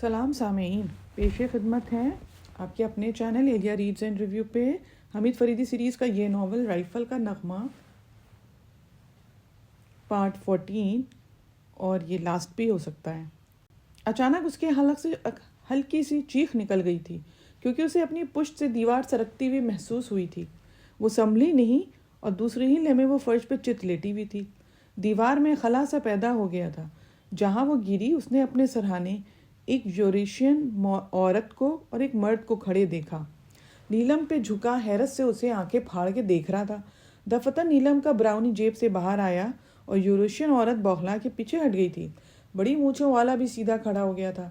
سلام سامعین، پیش خدمت ہیں آپ کے اپنے channel Elia reads and review پہ حمید فریدی سیریز کا یہ ناول رائفل کا نغمہ پارٹ 14 اور یہ لاسٹ بھی ہو سکتا ہے۔ اچانک اس کے حلق سے ہلکی سی چیخ نکل گئی تھی کیونکہ اسے اپنی پشت سے دیوار سرکتی ہوئی محسوس ہوئی تھی۔ وہ سنبھلی نہیں اور دوسرے ہی لمحے وہ فرش پہ چت لیٹی ہوئی تھی۔ دیوار میں خلا سا پیدا ہو گیا تھا۔ جہاں وہ گری اس نے اپنے سرہانے ایک یوریشین عورت کو اور ایک مرد کو کھڑے دیکھا۔ نیلم پہ جھکا حیرت سے اسے آنکھیں پھاڑ کے دیکھ رہا تھا۔ دفتر نیلم کا براؤنی جیب سے باہر آیا اور یوریشین عورت بوکھلا کے پیچھے ہٹ گئی تھی۔ بڑی مونچھوں والا بھی سیدھا کھڑا ہو گیا تھا۔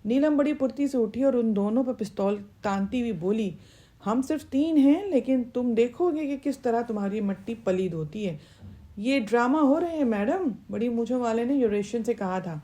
نیلم بڑی پھرتی سے اٹھی اور ان دونوں پر پستول تانتی ہوئی بولی، ہم صرف 3 ہیں لیکن تم دیکھو گے کہ کس طرح تمہاری مٹی پلید ہوتی ہے۔ یہ ڈرامہ ہو رہے ہیں میڈم، بڑی مونچھوں والے نے یوریشین سے کہا تھا۔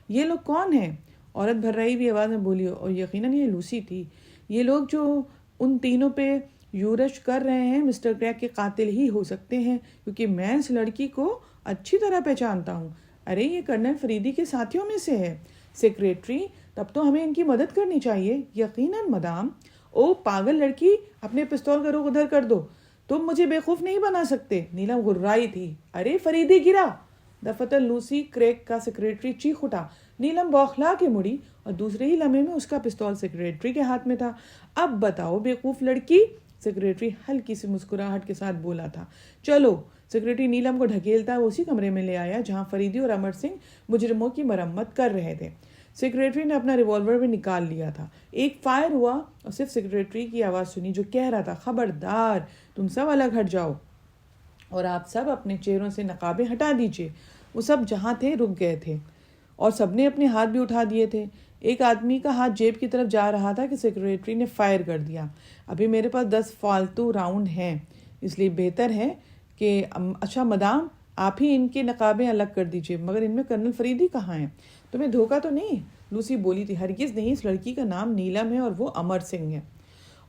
یہ لوگ کون ہیں؟ عورت بھر رہی بھی آواز میں بولی، اور یقیناً یہ لوسی تھی۔ یہ لوگ جو ان تینوں پہ یورش کر رہے ہیں مسٹر کریگ کے قاتل ہی ہو سکتے ہیں کیونکہ میں اس لڑکی کو اچھی طرح پہچانتا ہوں۔ ارے یہ کرنل فریدی کے ساتھیوں میں سے ہے۔ سیکریٹری، تب تو ہمیں ان کی مدد کرنی چاہیے۔ یقیناً مدام۔ او پاگل لڑکی، اپنے پستول کا رخ ادھر کر دو، تم مجھے بیوقوف نہیں بنا سکتے۔ نیلم غرائی تھی۔ ارے فریدی گرا! دفتر لوسی کریگ کا سیکریٹری چیخ اٹھا۔ نیلم بوکھلا کے مڑی اور دوسرے ہی لمحے میں اس کا پستول سیکریٹری کے ہاتھ میں تھا۔ اب بتاؤ بیوقوف لڑکی، سیکریٹری ہلکی سی مسکراہٹ کے ساتھ بولا تھا۔ چلو۔ سیکریٹری نیلم کو ڈھکیلتا ہے اسی کمرے میں لے آیا جہاں فریدی اور امر سنگھ مجرموں کی مرمت کر رہے تھے۔ سیکریٹری نے اپنا ریوالور بھی نکال لیا تھا۔ ایک فائر ہوا اور صرف سیکریٹری کی آواز سنی جو کہہ رہا تھا، خبردار، تم سب الگ ہٹ جاؤ اور آپ سب اپنے چہروں سے نقابیں ہٹا دیجیے۔ وہ سب جہاں تھے رک گئے تھے اور سب نے اپنے ہاتھ بھی اٹھا دیے تھے۔ ایک آدمی کا ہاتھ جیب کی طرف جا رہا تھا کہ سیکریٹری نے فائر کر دیا۔ ابھی میرے پاس 10 فالتو راؤنڈ ہیں، اس لیے بہتر ہے کہ اچھا مدام آپ ہی ان کی نقابیں الگ کر دیجیے، مگر ان میں کرنل فریدی کہاں ہیں؟ تمہیں دھوکہ تو نہیں؟ لوسی بولی تھی۔ ہرگز نہیں، اس لڑکی کا نام نیلم ہے اور وہ امر سنگھ ہے۔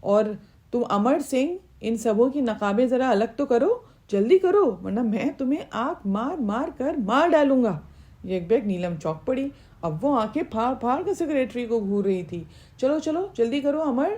اور تم امر سنگھ، ان سبوں کی نقابیں ذرا الگ تو کرو، جلدی کرو ورنہ میں تمہیں آنکھ مار مار کر مار ڈالوں گا۔ یک بیک نیلم چوک پڑی۔ اب وہ آنکھیں پھاڑ پھاڑ کر سیکریٹری کو گھور رہی تھی۔ چلو چلو جلدی کرو امر۔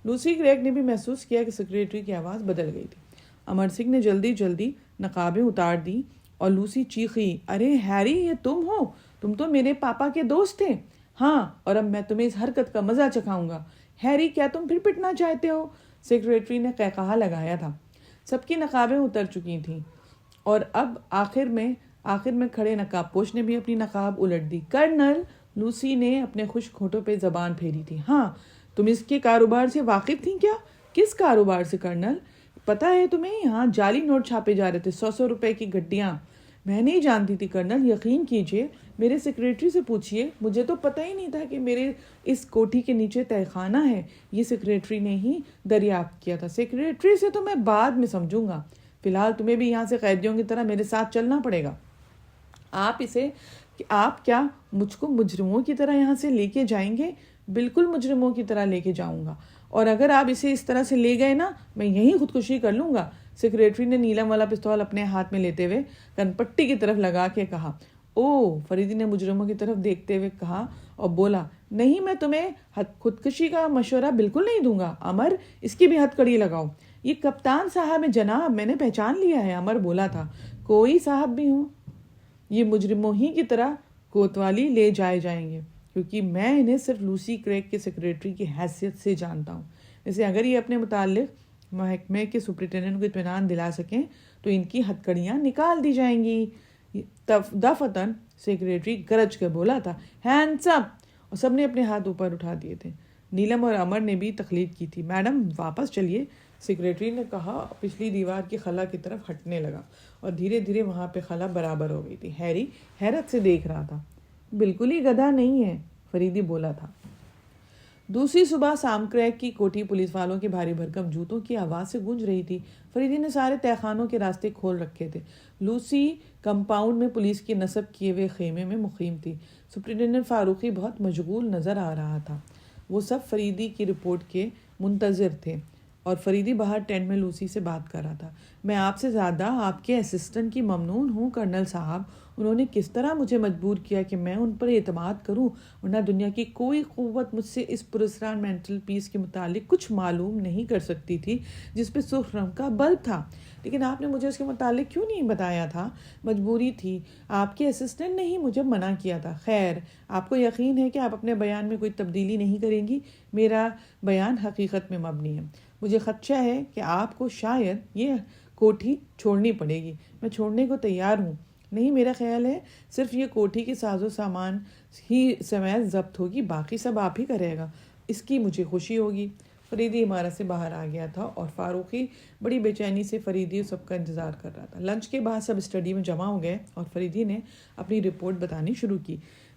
لوسی کریگ نے بھی محسوس کیا کہ سیکریٹری کی آواز بدل گئی تھی۔ امر سنگھ نے جلدی جلدی نقابیں اتار دی اور لوسی چیخی، ارے ہیری، یہ تم ہو؟ تم تو میرے پاپا کے دوست تھے۔ ہاں، اور اب میں تمہیں اس حرکت کا مزہ چکھاؤں گا۔ ہیری، کیا تم پھر پٹنا چاہتے ہو؟ سیکریٹری نے قہقہا لگایا تھا۔ سب کی نقابیں اتر چکی تھیں اور اب آخر میں کھڑے نقاب پوش نے بھی اپنی نقاب الٹ دی۔ کرنل، لوسی نے اپنے خشک ہونٹوں پہ زبان پھیری تھی۔ ہاں، تم اس کے کاروبار سے واقف تھیں کیا؟ کس کاروبار سے کرنل؟ پتہ ہے تمہیں یہاں جعلی نوٹ چھاپے جا رہے تھے، 100 روپے کی گڈیاں۔ میں نہیں جانتی تھی کرنل، یقین کیجئے، میرے سیکریٹری سے پوچھئے، مجھے تو پتہ ہی نہیں تھا کہ میرے اس کوٹھی کے نیچے تہہ خانہ ہے۔ یہ سیکریٹری نے ہی دریافت کیا تھا۔ سیکریٹری سے تو میں بعد میں سمجھوں گا، فی الحال تمہیں بھی یہاں سے قیدیوں کی طرح میرے ساتھ چلنا پڑے گا۔ آپ کیا مجھ کو مجرموں کی طرح یہاں سے لے کے جائیں گے؟ بالکل مجرموں کی طرح لے کے جاؤں گا، اور اگر آپ اسے اس طرح سے لے گئے نا، میں یہیں خودکشی کر لوں گا۔ سیکریٹری نے نیلم والا پستول اپنے ہاتھ میں لیتے ہوئے کن پٹی کی طرف لگا کے کہا۔ او، فریدی نے مجرموں کی طرف دیکھتے ہوئے کہا اور بولا، نہیں، میں تمہیں خودکشی کا مشورہ بالکل نہیں دوں گا۔ امر، اس کی بھی ہتھ کڑی لگاؤ۔ یہ کپتان صاحب ہے جناب، میں نے پہچان لیا ہے، امر بولا تھا۔ کوئی صاحب بھی ہوں، یہ مجرموں ہی کی طرح کوتوالی لے جائے جائیں گے کیونکہ میں انہیں صرف لوسی کریگ کے سیکریٹری کی حیثیت سے جانتا ہوں۔ ویسے اگر یہ اپنے متعلق محکمے کے سپرنٹینڈنٹ کو اطمینان دلا سکیں تو ان کی ہتھکڑیاں نکال دی جائیں گی۔ دفتن سیکریٹری گرج کر بولا تھا، ہینڈز اپ، اور سب نے اپنے ہاتھ اوپر اٹھا دیے تھے۔ نیلم اور امر نے بھی تقلید کی تھی۔ میڈم واپس چلیے، سیکریٹری نے کہا، پچھلی دیوار کی خلا کی طرف ہٹنے لگا اور دھیرے دھیرے وہاں پہ خلا برابر ہو گئی تھی۔ ہیری حیرت سے دیکھ رہا تھا۔ بالکل ہی گدھا نہیں ہے، فریدی بولا تھا۔ دوسری صبح سام کریگ کی کوٹھی پولیس والوں کی بھاری بھرکم جوتوں کی آواز سے گونج رہی تھی۔ فریدی نے سارے تہہ خانوں کے راستے کھول رکھے تھے۔ لوسی کمپاؤنڈ میں پولیس کے نصب کیے ہوئے خیمے میں مقیم تھی۔ سپرنٹینڈنٹ فاروقی بہت مشغول نظر آ رہا تھا۔ وہ سب فریدی کی رپورٹ کے منتظر تھے اور فریدی باہر ٹینٹ میں لوسی سے بات کر رہا تھا۔ میں آپ سے زیادہ آپ کے اسسٹنٹ کی ممنون ہوں کرنل صاحب، انہوں نے کس طرح مجھے مجبور کیا کہ میں ان پر اعتماد کروں، ورنہ دنیا کی کوئی قوت مجھ سے اس پراسرار مینٹل پیس کے متعلق کچھ معلوم نہیں کر سکتی تھی جس پہ سرخ رنگ کا بلب تھا۔ لیکن آپ نے مجھے اس کے متعلق کیوں نہیں بتایا تھا؟ مجبوری تھی، آپ کے اسسٹنٹ نے ہی مجھے منع کیا تھا۔ خیر، آپ کو یقین ہے کہ آپ اپنے بیان میں کوئی تبدیلی نہیں کریں گی؟ میرا بیان حقیقت میں مبنی ہے۔ مجھے خدشہ ہے کہ آپ کو شاید یہ کوٹھی چھوڑنی پڑے گی۔ میں چھوڑنے کو تیار ہوں۔ نہیں، میرا خیال ہے صرف یہ کوٹھی کے ساز و سامان ہی سمیت ضبط ہوگی، باقی سب آپ ہی کرے گا، اس کی مجھے خوشی ہوگی۔ فریدی عمارت سے باہر آ گیا تھا اور فاروقی بڑی بے چینی سے فریدی سب کا انتظار کر رہا تھا۔ لنچ کے بعد سب اسٹڈی میں جمع ہو گئے اور فریدی نے اپنی رپورٹ بتانی شروع کی۔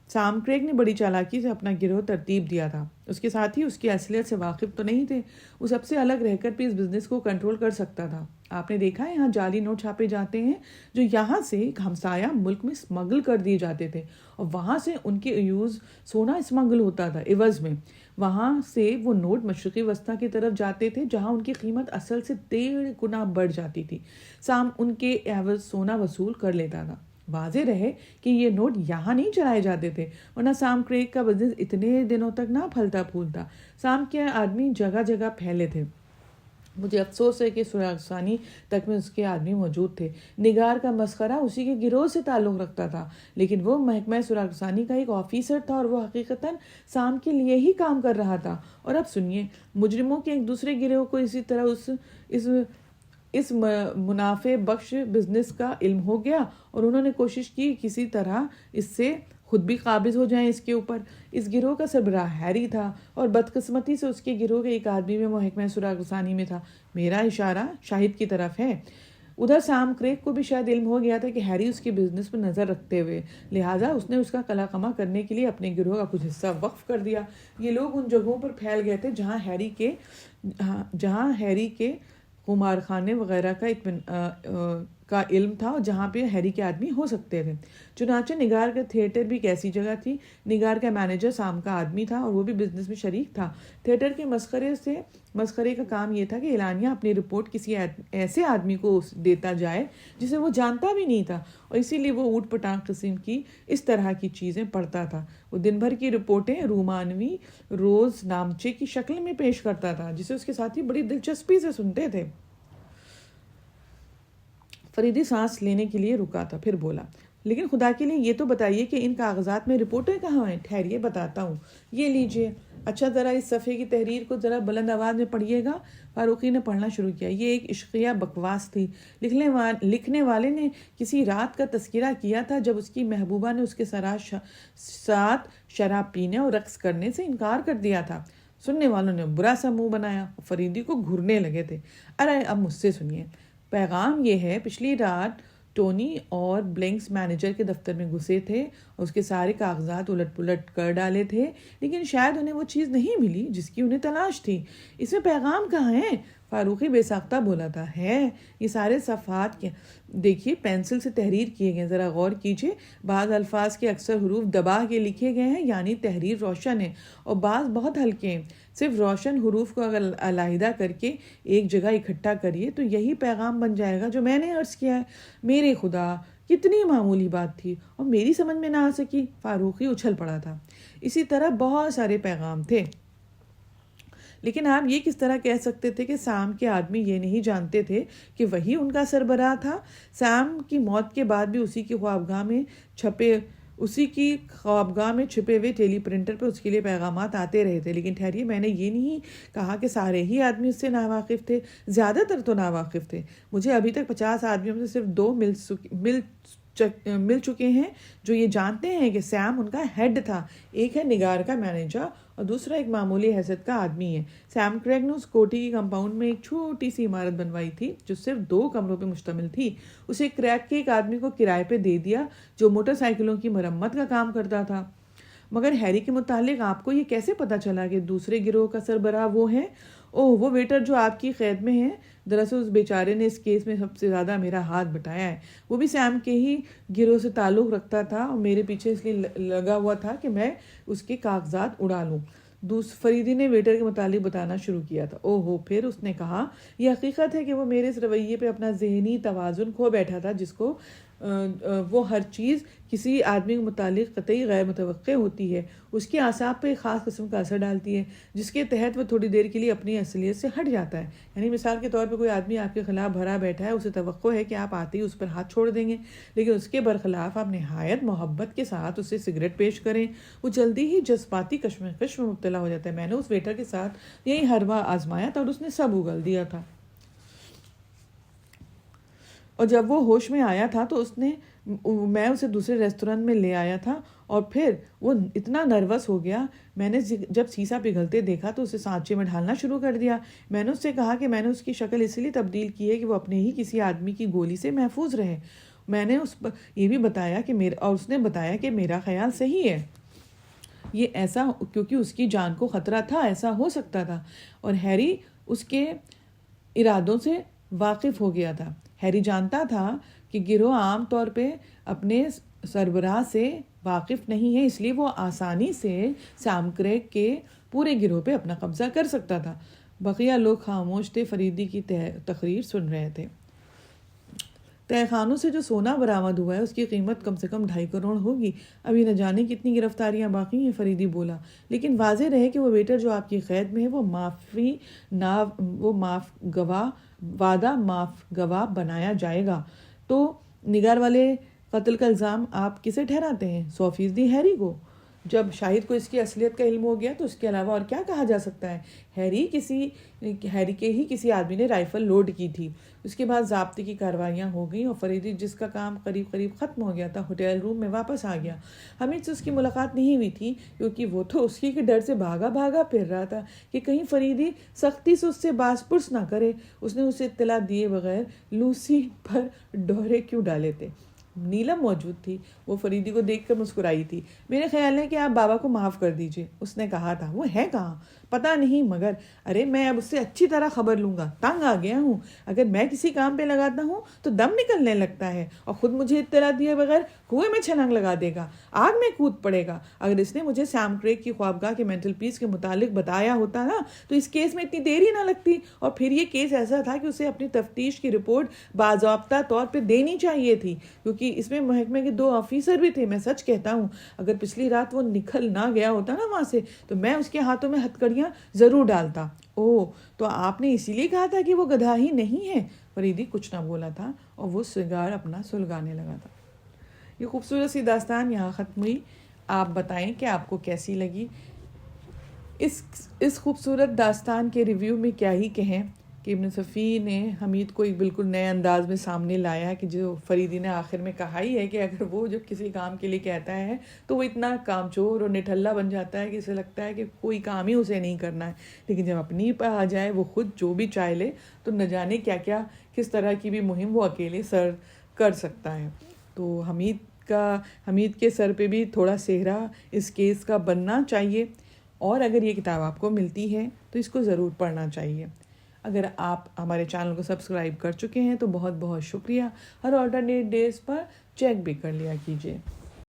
سام کریگ نے بڑی چالاکی سے اپنا گروہ ترتیب دیا تھا۔ اس کے ساتھی اس کی اصلیت سے واقف تو نہیں تھے، وہ سب سے الگ رہ کر بھی اس بزنس کو کنٹرول کر سکتا تھا۔ آپ نے دیکھا ہے یہاں جعلی نوٹ چھاپے جاتے ہیں جو یہاں سے ایک ہمسایہ ملک میں اسمگل کر دیے جاتے تھے اور وہاں سے ان کے ایوز سونا اسمگل ہوتا تھا عوض میں۔ وہاں سے وہ نوٹ مشرقی وسطی کی طرف جاتے تھے جہاں ان کی قیمت اصل سے 1.5 گنا بڑھ جاتی تھی۔ سام ان کے عوض سونا وصول کر لیتا تھا۔ واضح رہے کہ یہ نوٹ یہاں نہیں چلائے جاتے تھے، ورنہ سام کریگ کا بزنس اتنے دنوں تک نہ پھلتا پھولتا۔ سام کے آدمی جگہ جگہ پھیلے تھے۔ مجھے افسوس ہے کہ سراغسانی تک میں اس کے آدمی موجود تھے۔ نگار کا مسخرہ اسی کے گروہ سے تعلق رکھتا تھا، لیکن وہ محکمہ سراغسانی کا ایک آفیسر تھا اور وہ حقیقتاً سام کے لیے ہی کام کر رہا تھا۔ اور اب سنیے، مجرموں کے ایک دوسرے گروہ کو اسی طرح اس منافع بخش بزنس کا علم ہو گیا اور انہوں نے کوشش کی کسی طرح اس سے خود بھی قابض ہو جائیں اس کے اوپر۔ اس گروہ کا سربراہ ہیری تھا اور بدقسمتی سے اس کے گروہ کے ایک آدمی میں محکمہ سراغسانی میں تھا۔ میرا اشارہ شاہد کی طرف ہے۔ ادھر سام کریگ کو بھی شاید علم ہو گیا تھا کہ ہیری اس کے بزنس پر نظر رکھتے ہوئے، لہٰذا اس نے اس کا قلع کرنے کے لیے اپنے گروہ کا کچھ حصہ وقف کر دیا۔ یہ لوگ ان جگہوں پر پھیل گئے تھے جہاں ہیری کے قمار خانے وغیرہ کا علم تھا اور جہاں پہ ہیری کے آدمی ہو سکتے تھے۔ چنانچہ نگار کا تھیٹر بھی ایک ایسی جگہ تھی۔ نگار کا مینیجر سام کا آدمی تھا اور وہ بھی بزنس میں شریک تھا۔ تھیٹر کے مسخرے کا کام یہ تھا کہ اعلانیہ اپنی رپورٹ کسی ایسے آدمی کو دیتا جائے جسے وہ جانتا بھی نہیں تھا، اور اسی لیے وہ اوٹ پٹانگ قسم کی اس طرح کی چیزیں پڑھتا تھا۔ وہ دن بھر کی رپورٹیں رومانوی روز نامچے کی شکل میں پیش کرتا تھا جسے اس کے ساتھی بڑی دلچسپی سے سنتے تھے۔ فریدی سانس لینے کے لیے رکا تھا، پھر بولا، لیکن خدا کے لیے یہ تو بتائیے کہ ان کاغذات میں رپورٹیں کہاں ہیں؟ ٹھہریے بتاتا ہوں، یہ لیجئے۔ اچھا، ذرا اس صفحے کی تحریر کو ذرا بلند آواز میں پڑھیے گا۔ فاروقی نے پڑھنا شروع کیا۔ یہ ایک عشقیہ بکواس تھی۔ لکھنے والے نے کسی رات کا تذکرہ کیا تھا جب اس کی محبوبہ نے اس کے ساتھ شراب پینے اور رقص کرنے سے انکار کر دیا تھا۔ سننے والوں نے برا سا منہ بنایا اور فریدی کو گھورنے لگے تھے۔ ارے اب مجھ سے سنیے، پیغام یہ ہے، پچھلی رات ٹونی اور بلنکس مینیجر کے دفتر میں گھسے تھے اور اس کے سارے کاغذات الٹ پلٹ کر ڈالے تھے، لیکن شاید انہیں وہ چیز نہیں ملی جس کی انہیں تلاش تھی۔ اس میں پیغام کہاں ہے؟ فاروقی بے ساختہ بولا تھا۔ ہے، یہ سارے صفحات دیکھیے، پینسل سے تحریر کیے گئے، ذرا غور کیجیے۔ بعض الفاظ کے اکثر حروف دبا کے لکھے گئے ہیں، یعنی تحریر روشن ہے، اور بعض بہت ہلکے ہیں۔ صرف روشن حروف کو اگر علیحدہ کر کے ایک جگہ اکٹھا کریے تو یہی پیغام بن جائے گا جو میں نے عرض کیا ہے۔ میرے خدا، کتنی معمولی بات تھی اور میری سمجھ میں نہ آ سکی۔ فاروقی اچھل پڑا تھا۔ اسی طرح بہت سارے پیغام تھے، لیکن آپ یہ کس طرح کہہ سکتے تھے کہ سام کے آدمی یہ نہیں جانتے تھے کہ وہی ان کا سربراہ تھا؟ سام کی موت کے بعد بھی اسی کی خوابگاہ میں چھپے ہوئے ٹیلی پرنٹر پہ اس کے لیے پیغامات آتے رہے تھے۔ لیکن ٹھہریے، میں نے یہ نہیں کہا کہ سارے ہی آدمی اس سے ناواقف تھے، زیادہ تر تو ناواقف تھے۔ مجھے ابھی تک 50 آدمیوں میں سے صرف 2 مل چکے ہیں جو یہ جانتے ہیں کہ سام ان کا ہیڈ تھا۔ ایک ہے نگار کا مینیجر اور دوسرا ایک معمولی حیثیت کا آدمی ہے۔ سام کریگ نے اس کوٹھی کی کمپاؤنڈ میں ایک چھوٹی سی عمارت بنوائی تھی جو صرف 2 کمروں پہ مشتمل تھی۔ اسے کریگ کے ایک آدمی کو کرائے پہ دے دیا جو موٹر سائیکلوں کی مرمت کا کام کرتا تھا۔ مگر ہیری کے متعلق آپ کو یہ کیسے پتا چلا کہ دوسرے گروہ کا سربراہ وہ ہے؟ اوہ، وہ ویٹر جو آپ کی قید میں ہے۔ دراصل اس بیچارے نے اس کیس میں سب سے زیادہ میرا ہاتھ بٹایا ہے۔ وہ بھی سام کے ہی گروہ سے تعلق رکھتا تھا اور میرے پیچھے اس لیے لگا ہوا تھا کہ میں اس کے کاغذات اڑا لوں۔ فریدی نے ویٹر کے متعلق بتانا شروع کیا تھا۔ پھر اس نے کہا، یہ حقیقت ہے کہ وہ میرے اس رویے پہ اپنا ذہنی توازن کھو بیٹھا تھا جس کو وہ ہر چیز کسی آدمی کے متعلق قطعی غیر متوقع ہوتی ہے، اس کی اعصاب پہ ایک خاص قسم کا اثر ڈالتی ہے جس کے تحت وہ تھوڑی دیر کے لیے اپنی اصلیت سے ہٹ جاتا ہے. یعنی مثال کے طور پہ کوئی آدمی آپ کے خلاف بھرا بیٹھا ہے، اسے توقع ہے کہ آپ آتے ہی اس پر ہاتھ چھوڑ دیں گے، لیکن اس کے برخلاف آپ نہایت محبت کے ساتھ اسے سگریٹ پیش کریں، وہ جلدی ہی جذباتی کشمکش میں مبتلا ہو جاتا ہے. میں نے اس ویٹر کے ساتھ یہی حربہ آزمایا تھا اور اس نے سب اگل دیا تھا. اور جب وہ ہوش میں آیا تھا تو میں اسے دوسرے ریسٹورینٹ میں لے آیا تھا اور پھر وہ اتنا نروس ہو گیا، میں نے جب سیسا پگھلتے دیکھا تو اسے سانچے میں ڈھالنا شروع کر دیا. میں نے اس سے کہا کہ میں نے اس کی شکل اسی لیے تبدیل کی ہے کہ وہ اپنے ہی کسی آدمی کی گولی سے محفوظ رہے. میں نے اس پر یہ بھی بتایا کہ اور اس نے بتایا کہ میرا خیال صحیح ہے، یہ ایسا کیونکہ اس کی جان کو خطرہ تھا، ایسا ہو سکتا تھا. اور ہیری اس کے ارادوں سے واقف ہو گیا تھا. ہیری جانتا تھا کہ گروہ عام طور پہ اپنے سربراہ سے واقف نہیں ہے، اس لیے وہ آسانی سے سام کریگ کے پورے گروہ پہ اپنا قبضہ کر سکتا تھا. بقیہ لوگ خاموش تھے، فریدی کی تقریر سن رہے تھے. تہہ خانوں سے جو سونا برآمد ہوا ہے اس کی قیمت کم سے کم 2.5 کروڑ ہوگی. ابھی نہ جانے کتنی گرفتاریاں باقی ہیں، فریدی بولا، لیکن واضح رہے کہ وہ ویٹر جو آپ کی قید میں ہے وہ وعدہ معاف گواہ بنایا جائے گا. تو نگار والے قتل کا الزام آپ کسے ٹھہراتے ہیں؟ 100% ہیری کو. جب شاہد کو اس کی اصلیت کا علم ہو گیا تو اس کے علاوہ اور کیا کہا جا سکتا ہے؟ ہیری کے ہی کسی آدمی نے رائفل لوڈ کی تھی. اس کے بعد ضابطے کی کارروائیاں ہو گئیں اور فریدی جس کا کام قریب ختم ہو گیا تھا ہوٹل روم میں واپس آ گیا. حمید سے اس کی ملاقات نہیں ہوئی تھی کیونکہ وہ تو اس کی ڈر سے بھاگا پھر رہا تھا کہ کہیں فریدی سختی سے اس سے باز پرس نہ کرے. اس نے اسے اطلاع دیے بغیر لوسی پر ڈورے کیوں ڈالے تھے. نیلم موجود تھی، وہ فریدی کو دیکھ کر مسکرائی تھی. میرے خیال ہے کہ آپ بابا کو معاف کر دیجئے، اس نے کہا تھا. وہ ہے کہاں پتہ نہیں، مگر ارے میں اب اس سے اچھی طرح خبر لوں گا. تنگ آ گیا ہوں، اگر میں کسی کام پہ لگاتا ہوں تو دم نکلنے لگتا ہے اور خود مجھے اطلاع دیے بغیر کنویں میں چھلانگ لگا دے گا، آگ میں کود پڑے گا. اگر اس نے مجھے سام کریگ کی خوابگاہ کے مینٹل پیس کے متعلق بتایا ہوتا نا تو اس کیس میں اتنی دیر ہی نہ لگتی. اور پھر یہ کیس ایسا تھا کہ اسے اپنی تفتیش کی رپورٹ باضابطہ طور پہ دینی چاہیے تھی کیونکہ اس میں محکمے کے 2 آفیسر بھی تھے. میں سچ کہتا ہوں اگر پچھلی رات وہ نکل نہ گیا ہوتا نا وہاں سے تو میں اس کے ہاتھوں میں ہتھکڑیاں ضرور ڈالتا. تو آپ نے اسی لیے کہا تھا کہ وہ گدھا ہی نہیں ہے؟ فریدی کچھ نہ بولا تھا اور وہ سگار اپنا سلگانے لگا تھا. یہ خوبصورت سی داستان یہاں ختم ہوئی. آپ بتائیں کہ آپ کو کیسی لگی. اس خوبصورت داستان کے ریویو میں کیا ہی کہیں کہ ابن صفی نے حمید کو ایک بالکل نئے انداز میں سامنے لایا کہ جو فریدی نے آخر میں کہا ہی ہے کہ اگر وہ جو کسی کام کے لیے کہتا ہے تو وہ اتنا کامچور اور نٹھلا بن جاتا ہے کہ اسے لگتا ہے کہ کوئی کام ہی اسے نہیں کرنا ہے، لیکن جب اپنی پہ آ جائے وہ خود جو بھی چاہ لے تو نہ جانے کیا کس طرح کی بھی مہم وہ اکیلے سر کر سکتا ہے. تو حمید کے سر پہ بھی تھوڑا سہرا اس کیس کا بننا چاہیے. اور اگر یہ کتاب آپ کو ملتی ہے تو اس کو ضرور پڑھنا چاہیے. اگر آپ ہمارے چینل کو سبسکرائب کر چکے ہیں تو بہت بہت شکریہ. ہر آلٹرنیٹ ڈیز پر چیک بھی کر لیا کیجیے.